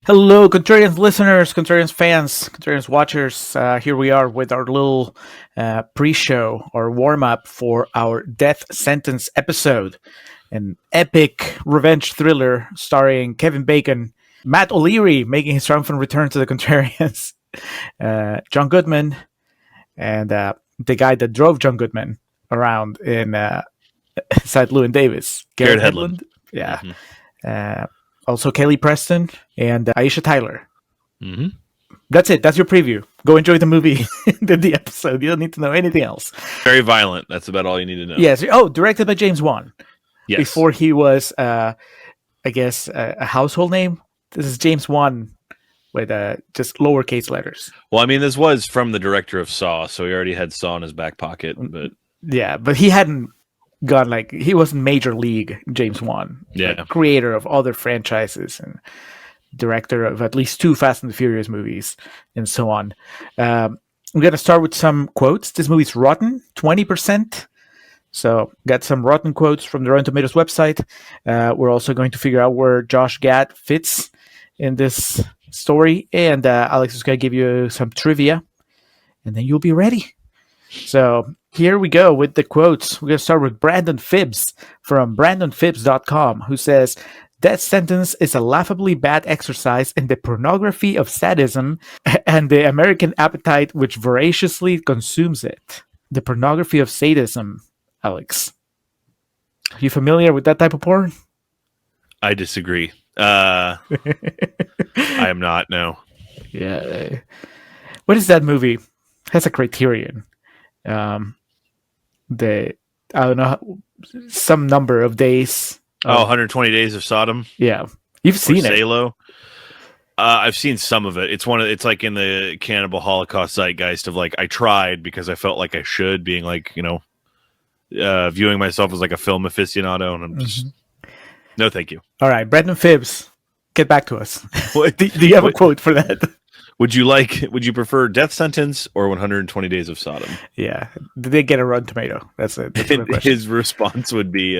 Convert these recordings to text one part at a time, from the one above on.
Hello, Contrarians listeners, Contrarians fans, Contrarians watchers. Here we are with our little pre-show or warm-up for our Death Sentence episode, an epic revenge thriller starring Kevin Bacon, Matt O'Leary making his triumphant return to the Contrarians, John Goodman, and the guy that drove John Goodman around in St. Llewyn Davis, Garrett Hedlund. Yeah. Also Kelly Preston and Aisha Tyler. Mm-hmm. That's it. That's your preview. Go enjoy the movie and the episode. You don't need to know anything else. Very violent. That's about all you need to know. Yes. Oh, directed by James Wan. Yes. Before he was, I guess, a household name. This is James Wan with just lowercase letters. Well, I mean, this was from the director of Saw, so he already had Saw in his back pocket. But yeah, but he hadn't gone he wasn't major league James Wan. Yeah. Creator of other franchises and director of at least 2 Fast and the Furious movies and so on. We're going to start with some quotes. This movie's rotten, 20%. So got some rotten quotes from the Rotten Tomatoes website. We're also going to figure out where Josh Gad fits in this story. And Alex is going to give you some trivia. And then you'll be ready. So here we go with the quotes. We're going to start with Brandon Phibbs from BrandonPhibbs.com, who says, "Death sentence is a laughably bad exercise in the pornography of sadism and the American appetite which voraciously consumes it." The pornography of sadism, Alex. Are you familiar with that type of porn? I disagree. I am not, no. Yeah. What is that movie? It has a Criterion. I don't know, some number of days. 120 Days of Sodom. Yeah, you've seen it. Salo. I've seen some of it. It's like in the cannibal Holocaust zeitgeist of I tried because I felt like I should, being viewing myself as like a film aficionado, and I'm just no, thank you. All right, Brandon Phibbs, get back to us. Do you have a quote for that? Would you prefer Death Sentence or 120 Days of Sodom? Yeah. Did they get a Rotten Tomato? That's a good question. His response would be,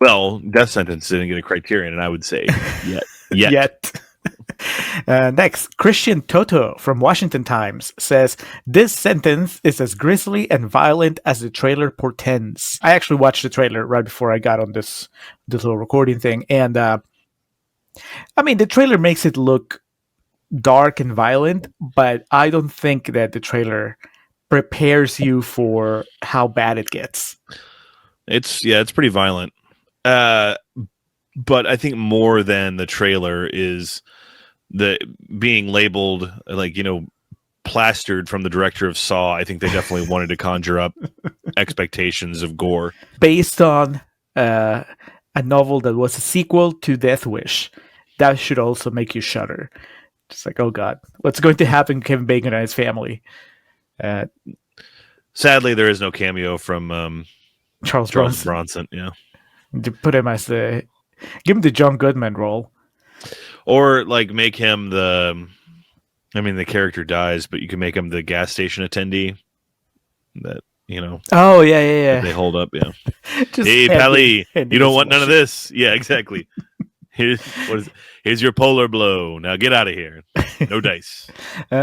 well, Death Sentence didn't get a Criterion, and I would say, yet. Next, Christian Toto from Washington Times says, "This sentence is as grisly and violent as the trailer portends." I actually watched the trailer right before I got on this little recording thing, and I mean, the trailer makes it look dark and violent, but I don't think that the trailer prepares you for how bad it gets. It's pretty violent. But I think more than the trailer is the being labeled plastered from the director of Saw. I think they definitely wanted to conjure up expectations of gore based on a novel that was a sequel to Death Wish. That should also make you shudder. It's like, oh God, what's going to happen to Kevin Bacon and his family? Sadly, there is no cameo from Charles Bronson. Yeah, to put him as give him the John Goodman role, or make him the. I mean, the character dies, but you can make him the gas station attendee. That Oh yeah. They hold up, yeah. Hey, Pally, you don't want none of this. Yeah, exactly. Here's your polar blow. Now get out of here. No dice.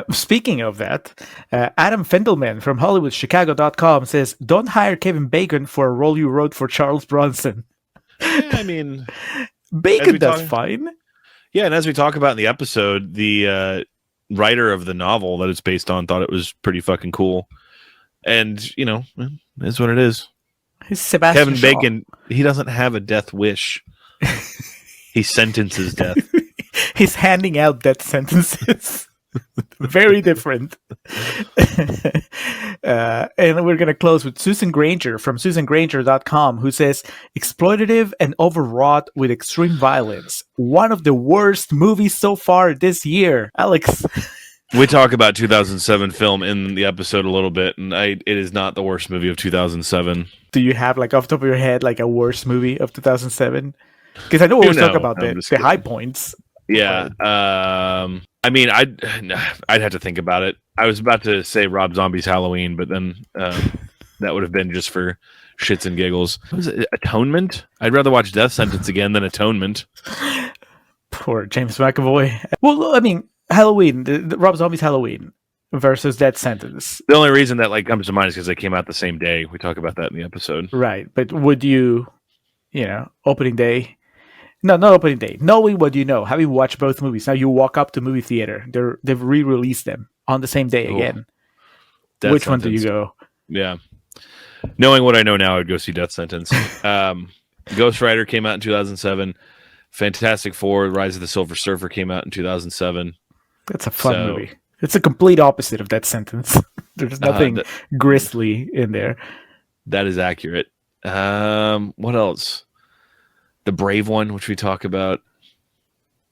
Speaking of that, Adam Fendelman from HollywoodChicago.com says, "Don't hire Kevin Bacon for a role you wrote for Charles Bronson." Yeah, I mean, Bacon does fine. Yeah, and as we talk about in the episode, the writer of the novel that it's based on thought it was pretty fucking cool. And, it's what it is. He's Sebastian Kevin Bacon, he doesn't have a death wish. He sentences death. He's handing out death sentences. Very different. And we're going to close with Susan Granger from SusanGranger.com, who says, "Exploitative and overwrought with extreme violence. One of the worst movies so far this year." Alex. We talk about 2007 film in the episode a little bit, and it is not the worst movie of 2007. Do you have, off the top of your head, a worst movie of 2007? Because I know we always talk about the high points. Yeah. I mean, I'd have to think about it. I was about to say Rob Zombie's Halloween, but then that would have been just for shits and giggles. What was it? Atonement? I'd rather watch Death Sentence again than Atonement. for James McAvoy. Well, I mean, Halloween, the Rob Zombie's Halloween versus Death Sentence. The only reason that like comes to mind is because they came out the same day. We talk about that in the episode. Right. But would you, opening day? No, not opening day. Knowing what you know, having watched both movies, now you walk up to movie theater. They've re-released them on the same day again. Death Which Sentence. one do you go? Yeah. Knowing what I know now, I'd go see Death Sentence. Ghost Rider came out in 2007. Fantastic Four, Rise of the Silver Surfer came out in 2007. That's a fun movie. It's a complete opposite of Death Sentence. There's nothing grisly in there. That is accurate. What else? The Brave One, which we talk about.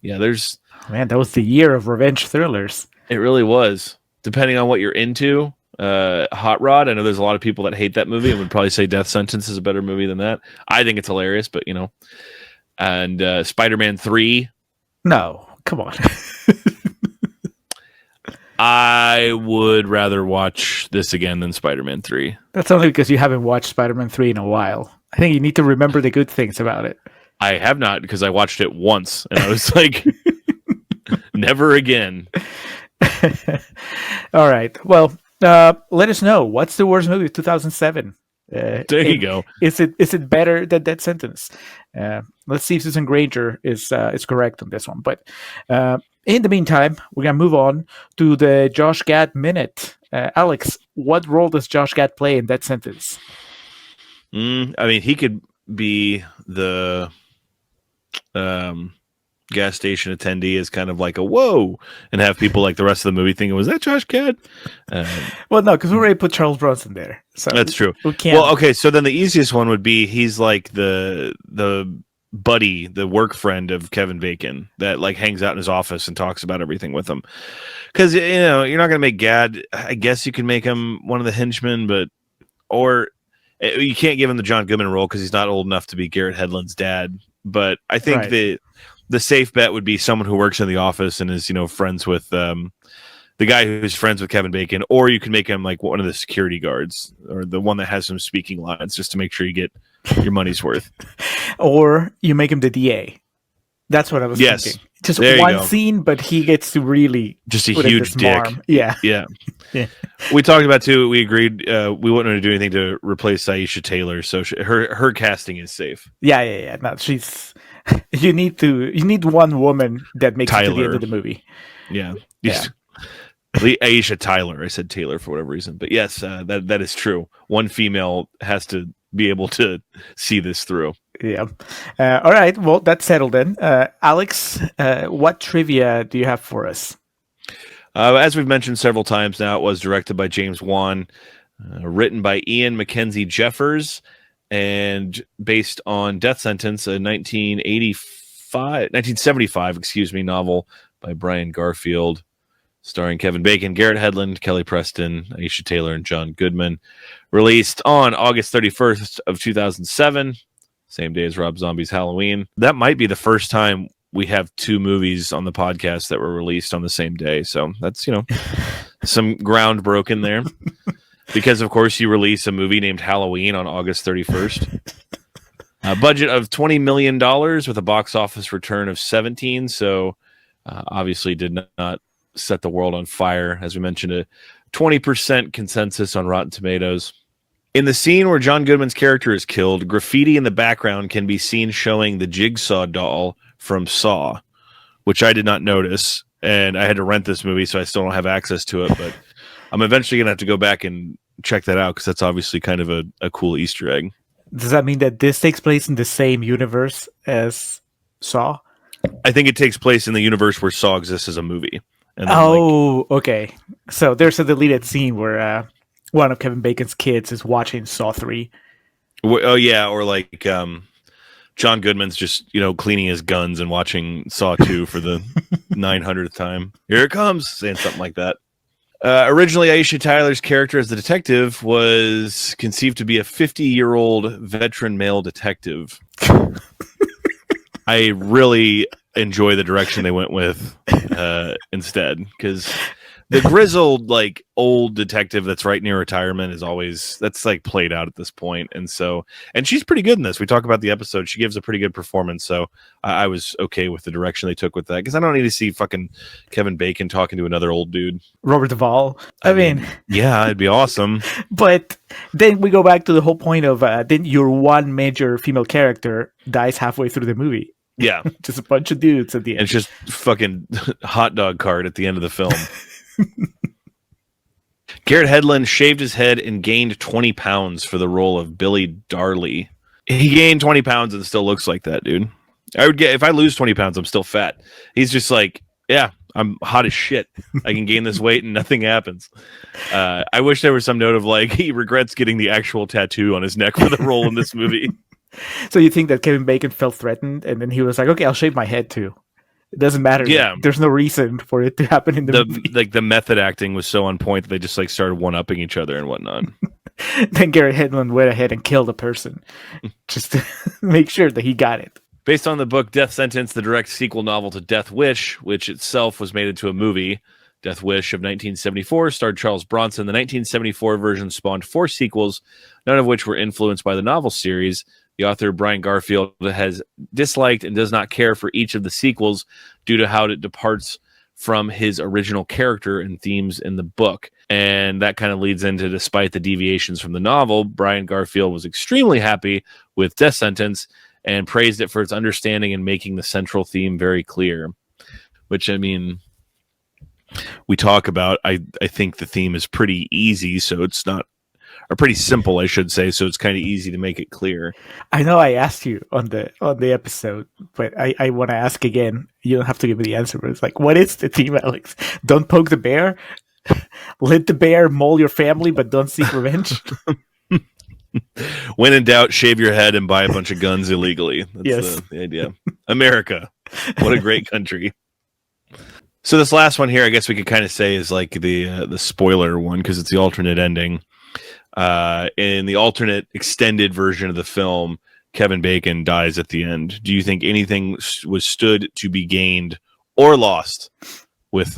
Yeah, there's... Man, that was the year of revenge thrillers. It really was. Depending on what you're into. Hot Rod, I know there's a lot of people that hate that movie and would probably say Death Sentence is a better movie than that. I think it's hilarious, but And Spider-Man 3. No, come on. I would rather watch this again than Spider-Man 3. That's only because you haven't watched Spider-Man 3 in a while. I think you need to remember the good things about it. I have not, because I watched it once and I was like, never again. All right. Well, let us know. What's the worst movie of 2007? There you go. Is it better than Death Sentence? Let's see if Susan Granger is correct on this one. But in the meantime, we're gonna move on to the Josh Gad Minute. Alex, what role does Josh Gad play in Death Sentence? I mean, he could be the gas station attendee as kind of like a whoa, and have people like the rest of the movie thinking, was that Josh Gad? Well, no, because we already put Charles Bronson there. So that's true. We can't. Well, okay, so then the easiest one would be he's like the buddy, the work friend of Kevin Bacon that like hangs out in his office and talks about everything with him. Because you're not gonna make Gad. I guess you can make him one of the henchmen, or you can't give him the John Goodman role because he's not old enough to be Garrett Hedlund's dad. But I think the safe bet would be someone who works in the office and is friends with the guy who's friends with Kevin Bacon, or you can make him like one of the security guards or the one that has some speaking lines just to make sure you get your money's worth. Or you make him the DA. That's what I was thinking. Just one scene, but he gets to really just a huge dick. Yeah. We talked about too. We agreed we wouldn't want to do anything to replace Aisha Taylor, so her casting is safe. Yeah. No, she's. You need one woman that makes it to the end of the movie. Yeah. Aisha Tyler. I said Taylor for whatever reason, but yes, that is true. One female has to be able to see this through. Yeah. All right. Well, that's settled then. Alex, what trivia do you have for us? As we've mentioned several times now, it was directed by James Wan, written by Ian Mackenzie Jeffers, and based on Death Sentence, a 1975 novel by Brian Garfield, starring Kevin Bacon, Garrett Hedlund, Kelly Preston, Aisha Taylor, and John Goodman. Released on August 31st of 2007, same day as Rob Zombie's Halloween. That might be the first time we have two movies on the podcast that were released on the same day. So that's, some ground broken there. Because, of course, you release a movie named Halloween on August 31st. A budget of $20 million with a box office return of 17. So obviously did not set the world on fire. As we mentioned, a 20% consensus on Rotten Tomatoes. In the scene where John Goodman's character is killed, graffiti in the background can be seen showing the Jigsaw doll from Saw, which I did not notice. And I had to rent this movie, so I still don't have access to it. But I'm eventually going to have to go back and check that out because that's obviously kind of a cool Easter egg. Does that mean that this takes place in the same universe as Saw? I think it takes place in the universe where Saw exists as a movie. And then, okay. So there's a deleted scene where one of Kevin Bacon's kids is watching Saw 3. Oh, yeah, or like John Goodman's just, cleaning his guns and watching Saw 2 for the 900th time. Here it comes, saying something like that. Originally, Aisha Tyler's character as the detective was conceived to be a 50-year-old veteran male detective. I really enjoy the direction they went with instead, because The grizzled, like, old detective that's right near retirement that's like played out at this point. And she's pretty good in this. We talk about the episode. She gives a pretty good performance. So I was okay with the direction they took with that, because I don't need to see fucking Kevin Bacon talking to another old dude. Robert Duvall. I mean, yeah, it'd be awesome. But then we go back to the whole point of then your one major female character dies halfway through the movie. Yeah. Just a bunch of dudes at the end. And it's just fucking hot dog cart at the end of the film. Garrett Hedlund shaved his head and gained 20 pounds for the role of Billy Darley. He gained 20 pounds and still looks like that, dude. If I lose 20 pounds, I'm still fat. He's just like, yeah, I'm hot as shit. I can gain this weight and nothing happens. I wish there was some note of like, he regrets getting the actual tattoo on his neck for the role in this movie. So you think that Kevin Bacon felt threatened, and then he was like, okay, I'll shave my head too. It doesn't matter. Yeah. There's no reason for it to happen in the movie. Like, the method acting was so on point that they just like started one-upping each other and whatnot. Then Garrett Hedlund went ahead and killed a person just to make sure that he got it. Based on the book Death Sentence, the direct sequel novel to Death Wish, which itself was made into a movie, Death Wish of 1974 starred Charles Bronson. The 1974 version spawned 4 sequels, none of which were influenced by the novel series. The author, Brian Garfield, has disliked and does not care for each of the sequels due to how it departs from his original character and themes in the book. And that kind of leads into, despite the deviations from the novel, Brian Garfield was extremely happy with Death Sentence and praised it for its understanding and making the central theme very clear. Which, I mean, we talk about, I think the theme is pretty easy, so it's not, or pretty simple, I should say, so it's kind of easy to make it clear. I know I asked you on the episode, but I want to ask again. You don't have to give me the answer, but it's like, what is the theme, Alex? Don't poke the bear? Let the bear maul your family, but don't seek revenge? When in doubt, shave your head and buy a bunch of guns illegally. That's yes. the idea. America. What a great country. So this last one here, I guess we could kind of say is like the spoiler one, because it's the alternate ending. In the alternate extended version of the film, Kevin Bacon dies at the end. Do you think anything was stood to be gained or lost with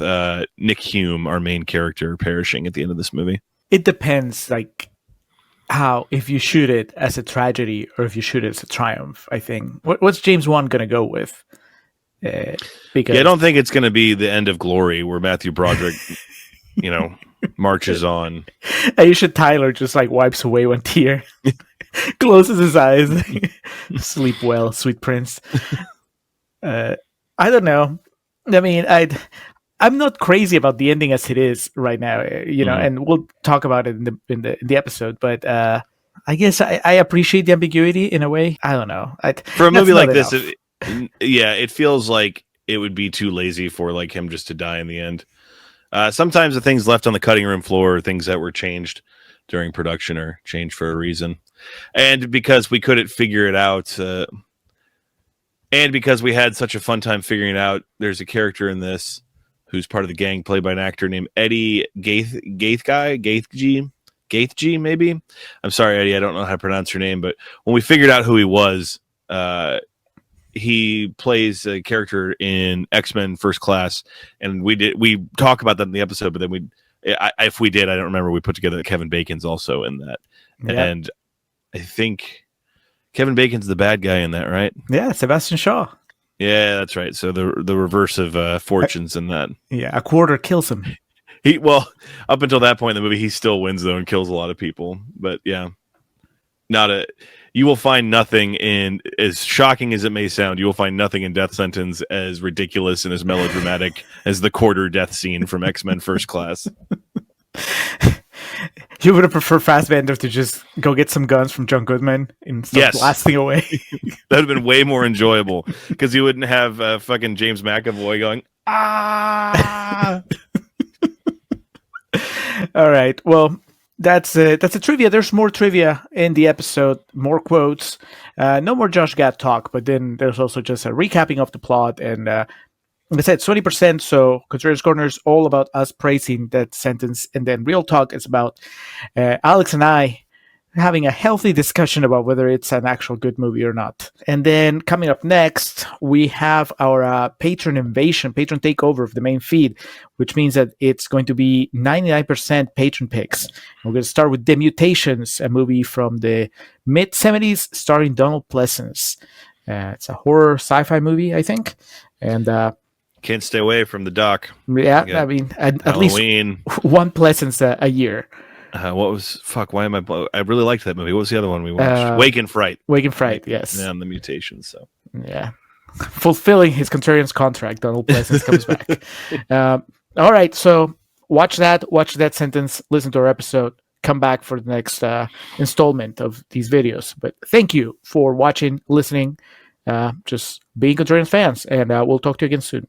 Nick Hume, our main character, perishing at the end of this movie? It depends, like, how, if you shoot it as a tragedy or if you shoot it as a triumph, I think. What's James Wan going to go with? Because I don't think it's going to be the end of glory where Matthew Broderick, marches on. You should Tyler just like wipes away one tear, closes his eyes, sleep well, sweet prince. I don't know. I mean, I'm not crazy about the ending as it is right now, and we'll talk about it in the episode. But I guess I appreciate the ambiguity in a way. I don't know. For a movie like this, it feels like it would be too lazy for like him just to die in the end. Sometimes the things left on the cutting room floor are things that were changed during production or changed for a reason. And because we couldn't figure it out, and because we had such a fun time figuring it out, there's a character in this who's part of the gang played by an actor named Eddie Gaithji, maybe. I'm sorry, Eddie, I don't know how to pronounce your name, but when we figured out who he was, he plays a character in X-Men First Class, and we talk about that in the episode, but then if we did, I don't remember, we put together that Kevin Bacon's also in that. Yeah. And I think Kevin Bacon's the bad guy in that, right? Yeah, Sebastian Shaw. Yeah, that's right. So the reverse of fortunes in that. Yeah, a quarter kills him. Up until that point in the movie, he still wins though and kills a lot of people. But yeah, you will find nothing in, as shocking as it may sound, you will find nothing in Death Sentence as ridiculous and as melodramatic as the quarter death scene from X-Men First Class. You would have preferred Fassbender to just go get some guns from John Goodman and start blasting away. That would have been way more enjoyable because you wouldn't have fucking James McAvoy going, ah. All right. Well, that's a trivia. There's more trivia in the episode, more quotes. No more Josh Gad talk, but then there's also just a recapping of the plot. And like I said, 20%. So Contrarians Corner is all about us praising that sentence. And then Real Talk is about Alex and I having a healthy discussion about whether it's an actual good movie or not. And then coming up next, we have our patron invasion, patron takeover of the main feed, which means that it's going to be 99% patron picks. We're going to start with Demutations, a movie from the mid-70s starring Donald Pleasence. It's a horror sci-fi movie, I think. And can't stay away from the doc. Yeah, I mean, at least one Pleasence a year. Why am I really liked that movie. What was the other one we watched? Wake and Fright. Wake and Fright, yes. Yeah, and the Mutations. So yeah, fulfilling his Contrarians contract, Donald Pleasence comes back. All right, so watch that sentence, listen to our episode, come back for the next installment of these videos. But thank you for watching, listening, just being Contrarians fans, and we'll talk to you again soon.